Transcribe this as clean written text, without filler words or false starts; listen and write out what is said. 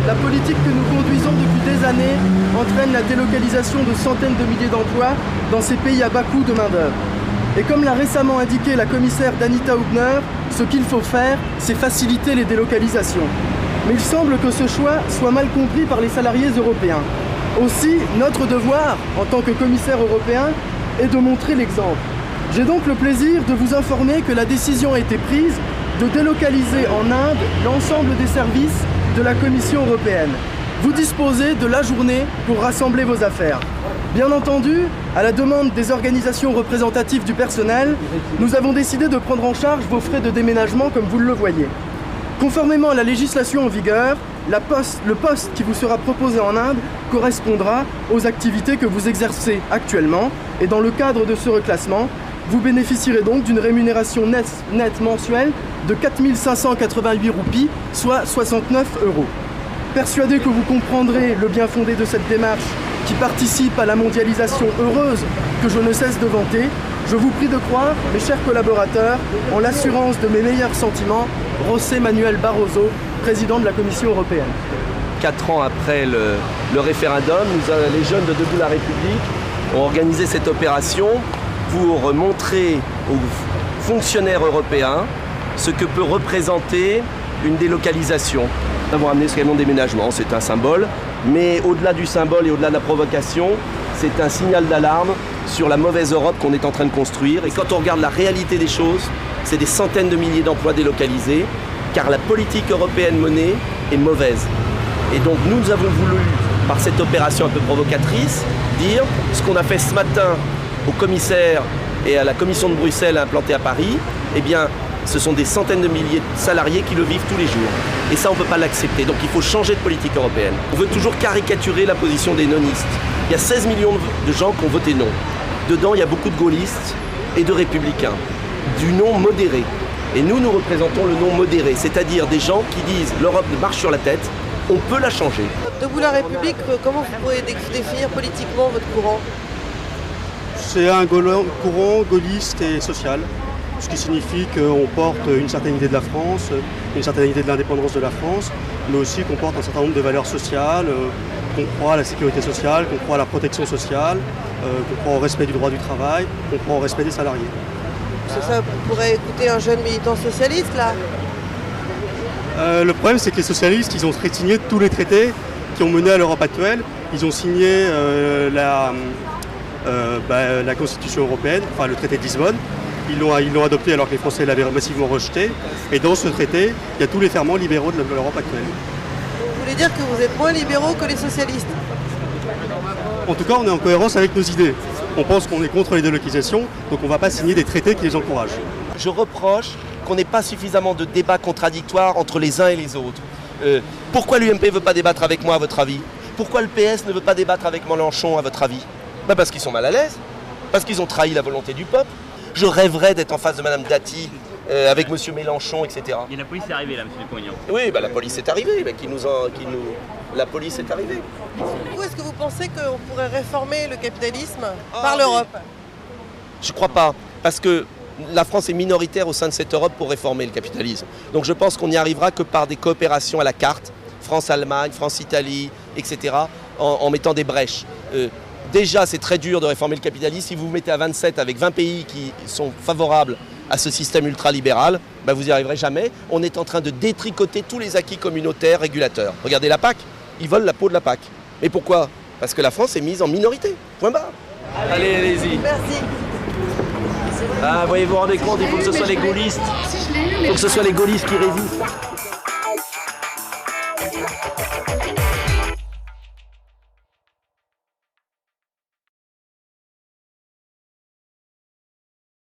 la politique que nous conduisons depuis des années entraîne la délocalisation de centaines de milliers d'emplois dans ces pays à bas coût de main-d'œuvre. Et comme l'a récemment indiqué la commissaire Danita Hübner, ce qu'il faut faire, c'est faciliter les délocalisations. Mais il semble que ce choix soit mal compris par les salariés européens. Aussi, notre devoir, en tant que commissaire européen, est de montrer l'exemple. J'ai donc le plaisir de vous informer que la décision a été prise de délocaliser en Inde l'ensemble des services de la Commission européenne. Vous disposez de la journée pour rassembler vos affaires. Bien entendu, à la demande des organisations représentatives du personnel, nous avons décidé de prendre en charge vos frais de déménagement comme vous le voyez. Conformément à la législation en vigueur, le poste qui vous sera proposé en Inde correspondra aux activités que vous exercez actuellement et dans le cadre de ce reclassement, vous bénéficierez donc d'une rémunération nette mensuelle de 4 588 roupies, soit 69 €. Persuadé que vous comprendrez le bien fondé de cette démarche qui participe à la mondialisation heureuse que je ne cesse de vanter, je vous prie de croire, mes chers collaborateurs, en l'assurance de mes meilleurs sentiments, José Manuel Barroso, président de la Commission européenne. 4 ans après le référendum, les jeunes de Debout la République ont organisé cette opération pour montrer aux fonctionnaires européens ce que peut représenter une délocalisation. Nous avons amené ce camion de déménagement, c'est un symbole, mais au-delà du symbole et au-delà de la provocation, c'est un signal d'alarme sur la mauvaise Europe qu'on est en train de construire. Et quand on regarde la réalité des choses, c'est des centaines de milliers d'emplois délocalisés, car la politique européenne menée est mauvaise. Et donc nous avons voulu, par cette opération un peu provocatrice, dire ce qu'on a fait ce matin au commissaire et à la commission de Bruxelles implantée à Paris, eh bien, ce sont des centaines de milliers de salariés qui le vivent tous les jours. Et ça, on ne peut pas l'accepter. Donc il faut changer de politique européenne. On veut toujours caricaturer la position des nonistes. Il y a 16 millions de gens qui ont voté non. Dedans, il y a beaucoup de gaullistes et de républicains, du non modéré. Et nous, nous représentons le non modéré, c'est-à-dire des gens qui disent l'Europe marche sur la tête, on peut la changer. Debout la République, comment vous pourriez définir politiquement votre courant? C'est un courant gaulliste et social, ce qui signifie qu'on porte une certaine idée de la France, une certaine idée de l'indépendance de la France, mais aussi qu'on porte un certain nombre de valeurs sociales, qu'on croit à la sécurité sociale, qu'on croit à la protection sociale, qu'on croit au respect du droit du travail, qu'on croit au respect des salariés. Ça pourrait écouter un jeune militant socialiste, là? Le problème, c'est que les socialistes, ils ont signé tous les traités qui ont mené à l'Europe actuelle. Ils ont signé la Constitution européenne, enfin le traité de Lisbonne. Ils l'ont adopté alors que les Français l'avaient massivement rejeté. Et dans ce traité, il y a tous les ferments libéraux de l'Europe actuelle. Vous voulez dire que vous êtes moins libéraux que les socialistes? En tout cas, on est en cohérence avec nos idées. On pense qu'on est contre les délocalisations, donc on ne va pas signer des traités qui les encouragent. Je reproche qu'on n'ait pas suffisamment de débats contradictoires entre les uns et les autres. Pourquoi l'UMP ne veut pas débattre avec moi, à votre avis? Pourquoi le PS ne veut pas débattre avec Mélenchon, à votre avis? Parce qu'ils sont mal à l'aise, parce qu'ils ont trahi la volonté du peuple. Je rêverais d'être en face de Mme Dati, avec M. Mélenchon, etc. Et la police est arrivée là, M. Dupont-Aignan. Oui, la police est arrivée, la police est arrivée. Où est-ce que vous pensez qu'on pourrait réformer le capitalisme par l'Europe? Je ne crois pas, parce que la France est minoritaire au sein de cette Europe pour réformer le capitalisme. Donc je pense qu'on n'y arrivera que par des coopérations à la carte, France-Allemagne, France-Italie, etc., en mettant des brèches. Déjà, c'est très dur de réformer le capitalisme. Si vous vous mettez à 27 avec 20 pays qui sont favorables à ce système ultralibéral, vous n'y arriverez jamais. On est en train de détricoter tous les acquis communautaires, régulateurs. Regardez la PAC, ils volent la peau de la PAC. Mais pourquoi? Parce que la France est mise en minorité. Point barre. Allez, allez-y. Merci. Vous vous rendez compte, il faut que ce soit les gaullistes. Il faut que ce soit les gaullistes qui résistent.